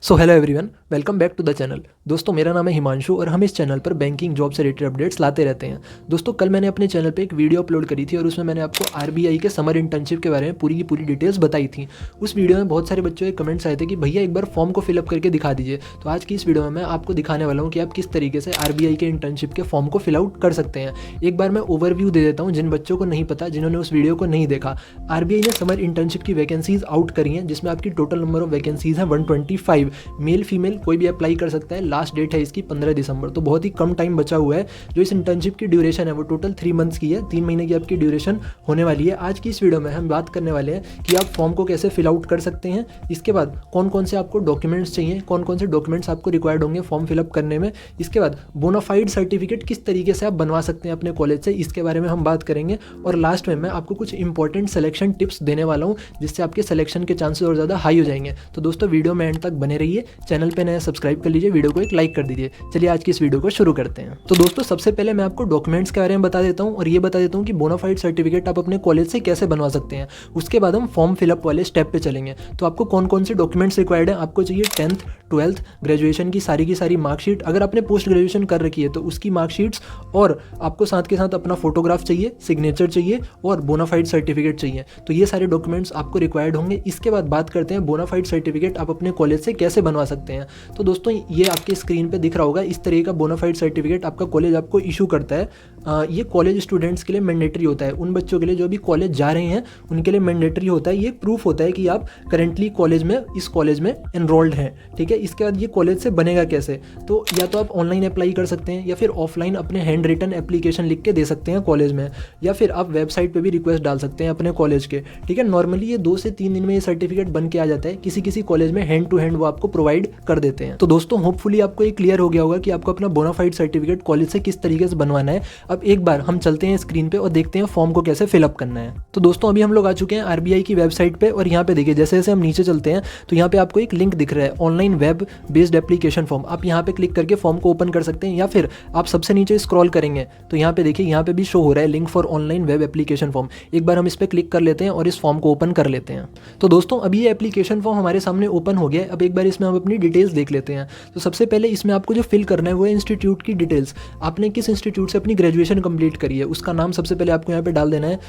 So hello everyone, welcome back to the channel. दोस्तों, मेरा नाम है हिमांशु और हम इस चैनल पर बैंकिंग जॉब से रिलेटेड अपडेट्स लाते रहते हैं। दोस्तों, कल मैंने अपने चैनल पे एक वीडियो अपलोड करी थी और उसमें मैंने आपको आरबीआई के समर इंटर्नशिप के बारे में पूरी की पूरी डिटेल्स बताई थी। उस वीडियो में बहुत सारे बच्चों के कमेंट्स आए थे कि भैया एक बार फॉर्म को फिलअप करके दिखा दीजिए। तो आज की इस वीडियो में मैं आपको दिखाने वाला हूँ कि आप किस तरीके से आरबीआई के इंटर्नशिप के फॉर्म को फिल आउट कर सकते हैं। एक बार मैं ओवरव्यू दे देता हूँ जिन बच्चों को नहीं पता, जिन्होंने उस वीडियो को नहीं देखा। आरबीआई ने समर इंटर्नशिप की वैकेंसीज आउट करी हैं, जिसमें आपकी टोटल नंबर ऑफ वैकेंसीज है 125। मेल फीमेल कोई भी अप्लाई कर सकता है। लास्ट डेट है इसकी 15 दिसंबर, तो बहुत ही कम टाइम बचा हुआ है। जो इस इंटर्नशिप की ड्यूरेशन है वो टोटल 3 मंथ्स की है, 3 महीने की आपकी ड्यूरेशन होने वाली है। आज की इस वीडियो में हम बात करने वाले हैं कि आप फॉर्म को कैसे फिल आउट कर सकते हैं, इसके बाद कौन कौन से आपको डॉक्यूमेंट्स चाहिए, कौन कौन से डॉक्यूमेंट्स आपको रिक्वायर्ड होंगे फॉर्म फिलअप करने में, इसके बाद बोनाफाइड सर्टिफिकेट किस तरीके से आप बनवा सकते हैं अपने कॉलेज से, इसके बारे में हम बात करेंगे। और लास्ट में मैं आपको कुछ इंपॉर्टेंट सिलेक्शन टिप्स देने वाला हूँ जिससे आपके सिलेक्शन के चांसेस और ज़्यादा हाई हो जाएंगे। तो दोस्तों, वीडियो में एंड तक बने रहिए। चैनल पे नया सब्सक्राइब कर लीजिए, वीडियो को एक लाइक कर दीजिए। चलिए आज की इस वीडियो को शुरू करते हैं। तो दोस्तों, सबसे पहले मैं आपको डॉक्यूमेंट्स के बारे में बता देता हूँ और ये बता देता हूँ कि बोनाफाइड सर्टिफिकेट आप अपने कॉलेज से कैसे बनवा सकते हैं। उसके बाद हम फॉर्म फिलअप वाले स्टेप पे चलेंगे। तो आपको कौन कौन से डॉक्यूमेंट्स रिक्वायर्ड है, आपको चाहिए 10th 12th ग्रेजुएशन की सारी मार्कशीट। अगर आपने पोस्ट ग्रेजुएशन कर रखी है तो उसकी मार्कशीट्स, और आपको साथ के साथ अपना फोटोग्राफ चाहिए, सिग्नेचर चाहिए और बोनाफाइड सर्टिफिकेट चाहिए। तो ये सारे डॉक्यूमेंट्स आपको रिक्वायर्ड होंगे। इसके बाद बात करते हैं बोनाफाइड सर्टिफिकेट आप अपने कॉलेज से कैसे बनवा सकते हैं। तो दोस्तों, ये आपके स्क्रीन पे दिख रहा होगा, इस तरह का बोनाफाइड सर्टिफिकेट आपका कॉलेज आपको इशू करता है। ये कॉलेज स्टूडेंट्स के लिए मैंडेटरी होता है। उन बच्चों के लिए जो भी कॉलेज जा रहे हैं उनके लिए मैंडेटरी होता है। ये प्रूफ होता है कि आप करेंटली कॉलेज में, इस कॉलेज में एनरोल्ड हैं। ठीक है। इसके बाद ये कॉलेज से बनेगा कैसे, तो या तो आप ऑनलाइन अप्लाई कर सकते हैं या फिर ऑफलाइन अपने हैंड रिटन एप्लीकेशन लिख के दे सकते हैं कॉलेज में, या फिर आप वेबसाइट पे भी रिक्वेस्ट डाल सकते हैं अपने कॉलेज के। ठीक है। नॉर्मली ये 2 से 3 दिन में ये सर्टिफिकेट बन के आ जाता है। किसी किसी कॉलेज में हैंड टू हैंड वो आपको प्रोवाइड कर देते हैं। तो दोस्तों, होपफुली आपको ये क्लियर हो गया होगा कि आपको अपना बोनाफाइड सर्टिफिकेट कॉलेज से किस तरीके से बनवाना है। अब एक बार हम चलते हैं स्क्रीन पे और देखते हैं फॉर्म को कैसे फिलअप करना है। तो दोस्तों, अभी हम लोग आ चुके हैं आरबीआई की वेबसाइट पे और यहाँ पे देखिए, जैसे जैसे हम नीचे चलते हैं तो यहाँ पे आपको एक लिंक दिख रहा है, online web based application form. आप यहाँ पे क्लिक करके फॉर्म को ओपन कर सकते हैं, या फिर आप सबसे नीचे स्क्रॉल करेंगे तो यहाँ पे देखिए, यहाँ पे भी शो हो रहा है link for online web application form. एक बार हम इस पर क्लिक कर लेते हैं और इस फॉर्म को ओपन कर लेते हैं। तो दोस्तों, अभी ये एप्लीकेशन फॉर्म हमारे सामने ओपन हो गया है। अब एक बार इसमें हम अपनी डिटेल्स देख लेते हैं। तो सबसे पहले इसमें आपको जो फिल करना है वो है इंस्टीट्यूट की डिटेल्स। आपने किस इंस्टीट्यूट से अपनी ग्रेजुएशन कंप्लीट करी है उसका नाम सबसे पहले आपको यहाँ पे डाल देना है।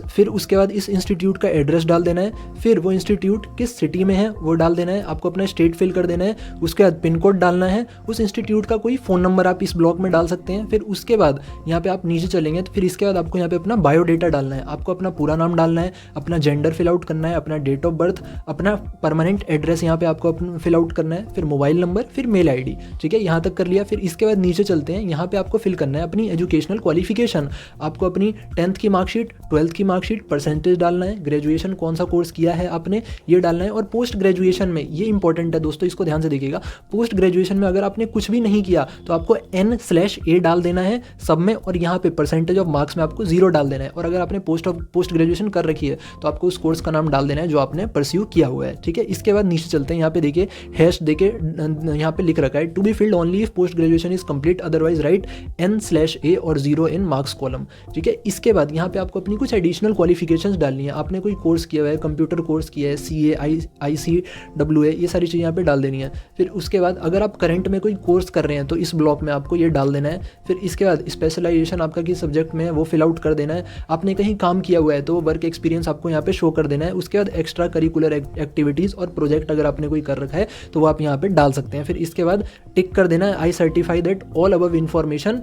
फिर उसके बाद इस इंस्टीट्यूट का एड्रेस डाल देना है। फिर वो इंस्टीट्यूट किस सिटी में है वो डाल देना है। आपको अपना स्टेट फिल कर देना है। उसके बाद पिन कोड डालना है। उस इंस्टीट्यूट का कोई फ़ोन नंबर आप इस ब्लॉक में डाल सकते हैं। फिर उसके बाद यहाँ पे आप नीचे चलेंगे तो फिर इसके बाद आपको यहाँ पे अपना बायोडेटा डालना है। आपको अपना पूरा नाम डालना है, अपना जेंडर फिल आउट करना है, अपना डेट ऑफ बर्थ, अपना परमानेंट एड्रेस यहाँ पे आपको अपना फिल आउट करना है, फिर मोबाइल नंबर, फिर मेल आईडी। ठीक है, यहाँ तक कर लिया। फिर इसके बाद नीचे चलते हैं। यहाँ पे आपको फिल करना है अपनी एजुकेशनल क्वालिफिकेशन। आपको अपनी 10th की मार्कशीट, 12th की मार्कशीट, परसेंटेज डालना है, ग्रेजुएशन कौन सा कोर्स किया है आपने ये डालना है। और पोस्ट ग्रेजुएशन में ये इंपॉर्टेंट है दोस्तों, इसको ध्यान से देखिएगा। पोस्ट ग्रेजुएशन में अगर आपने कुछ भी नहीं किया तो आपको N/A डाल देना है सब में, और यहाँ पे परसेंटेज ऑफ मार्क्स में आपको 0 डाल देना है। और अगर आपने पोस्ट ग्रेजुएशन कर रखी है तो आपको उस कोर्स का नाम डाल देना है जो आपने परस्यू किया हुआ है। ठीक है। इसके बाद नीचे चलते हैं। यहाँ पे देखिए हैश देके यहाँ पे लिख रखा है, to be filled only if post graduation is complete, otherwise write N/A और 0 इन मार्क्स कॉलम। ठीक है। इसके बाद यहाँ पे आपको अपनी कुछ एडिशनल क्वालिफिकेशंस डालनी है। आपने कोई कोर्स किया हुआ है, कंप्यूटर कोर्स किया है, CA ICWA, ये सारी चीज़ें यहाँ पे डाल देनी है। फिर उसके बाद अगर आप करंट में कोई कोर्स कर रहे हैं तो इस ब्लॉक में आपको ये डाल देना है। फिर इसके बाद स्पेशलाइजेशन आपका किस सब्जेक्ट में है वो फिल आउट कर देना है। आपने कहीं काम किया हुआ है तो वर्क एक्सपीरियंस आपको यहाँ पे शो कर देना है। उसके बाद एक्स्ट्रा करिकुलर एक्टिविटीज़ और प्रोजेक्ट अगर आपने कोई कर रखा है तो वो आप यहाँ पे डाल सकते हैं। फिर इसके बाद टिक कर देना है, I certify that all above information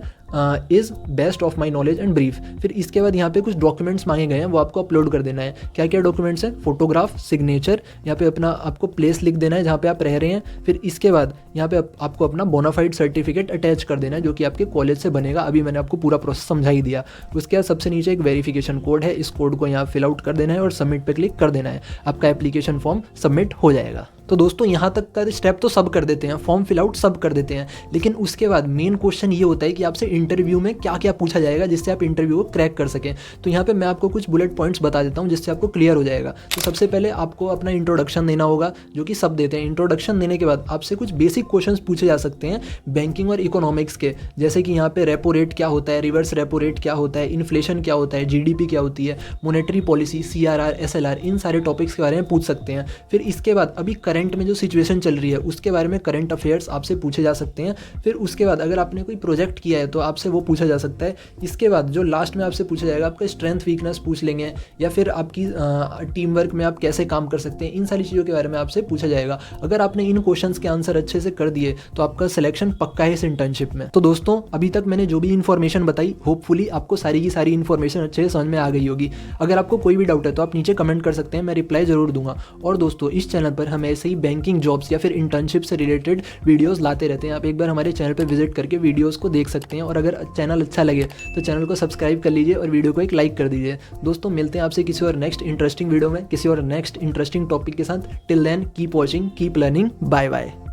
is best of my knowledge and brief. फिर इसके बाद यहाँ पे कुछ डॉक्यूमेंट्स मांगे गए हैं, वो आपको अपलोड कर देना है। क्या क्या डॉक्यूमेंट्स हैं? फोटोग्राफ, सिग्नेचर, यहाँ पे अपना आपको प्लेस लिख देना है जहाँ पे आप रह रहे हैं। फिर इसके बाद यहाँ पे आपको अपना बोनाफाइड सर्टिफिकेट अटैच कर देना है जो कि आपके कॉलेज से बनेगा। अभी मैंने आपको पूरा प्रोसेस समझा ही दिया। उसके बाद सबसे नीचे एक वेरिफिकेशन कोड है, इस कोड को यहाँ फिल आउट कर देना है और सबमिट पे क्लिक कर देना है। आपका एप्लीकेशन फॉर्म सबमिट हो जाएगा। तो दोस्तों, यहाँ तक का स्टेप तो सब कर देते हैं, फॉर्म फिल आउट सब कर देते हैं, लेकिन उसके बाद मेन क्वेश्चन ये होता है कि आपसे इंटरव्यू में क्या क्या पूछा जाएगा जिससे आप इंटरव्यू को क्रैक कर सकें। तो यहाँ पे मैं आपको कुछ बुलेट पॉइंट्स बता देता हूँ जिससे आपको क्लियर हो जाएगा। तो सबसे पहले आपको अपना इंट्रोडक्शन देना होगा, जो कि सब देते हैं। इंट्रोडक्शन देने के बाद आपसे कुछ बेसिक क्वेश्चंस पूछे जा सकते हैं बैंकिंग और इकोनॉमिक्स के, जैसे कि यहाँ पे रेपो रेट क्या होता है, रिवर्स रेपो रेट क्या होता है, इन्फ्लेशन क्या होता है, जीडीपी क्या होती है, मॉनेटरी पॉलिसी, सीआरआर, एसएलआर, इन सारे टॉपिक्स के बारे में पूछ सकते हैं। फिर इसके बाद अभी करंट में जो सिचुएशन चल रही है उसके बारे में करंट अफेयर्स आपसे पूछे जा सकते हैं। फिर उसके बाद अगर आपने कोई प्रोजेक्ट किया है तो आपसे वो पूछा जा सकता है। इसके बाद जो लास्ट में आपसे पूछा जाएगा, आपका स्ट्रेंथ वीकनेस पूछ लेंगे, या फिर आपकी टीम वर्क में आप कैसे काम कर सकते हैं, इन सारी चीज़ों के बारे में आपसे पूछा जाएगा। अगर आपने इन क्वेश्चंस के आंसर अच्छे से कर दिए तो आपका सिलेक्शन पक्का है इस इंटर्नशिप में। तो दोस्तों अभी तक मैंने जो भी इन्फॉर्मेशन बताई, होपफुली आपको सारी की सारी इन्फॉर्मेशन अच्छे से समझ में आ गई होगी। अगर आपको कोई भी डाउट है तो आप नीचे कमेंट कर सकते हैं, मैं रिप्लाई जरूर दूंगा। और दोस्तों इस चैनल पर हम ऐसे ही बैंकिंग जॉब्स या फिर इंटर्नशिप से रिलेटेड वीडियोस लाते रहते हैं। आप एक बार हमारे चैनल पर विजिट करके वीडियोस को देख सकते हैं, और अगर चैनल अच्छा लगे तो चैनल को सब्सक्राइब कर लीजिए और वीडियो को एक लाइक कर दीजिए। दोस्तों मिलते हैं आपसे किसी और नेक्स्ट इंटरेस्टिंग वीडियो में, किसी और नेक्स्ट इंटरेस्टिंग टॉपिक के साथ। Till then keep watching, keep learning, bye bye.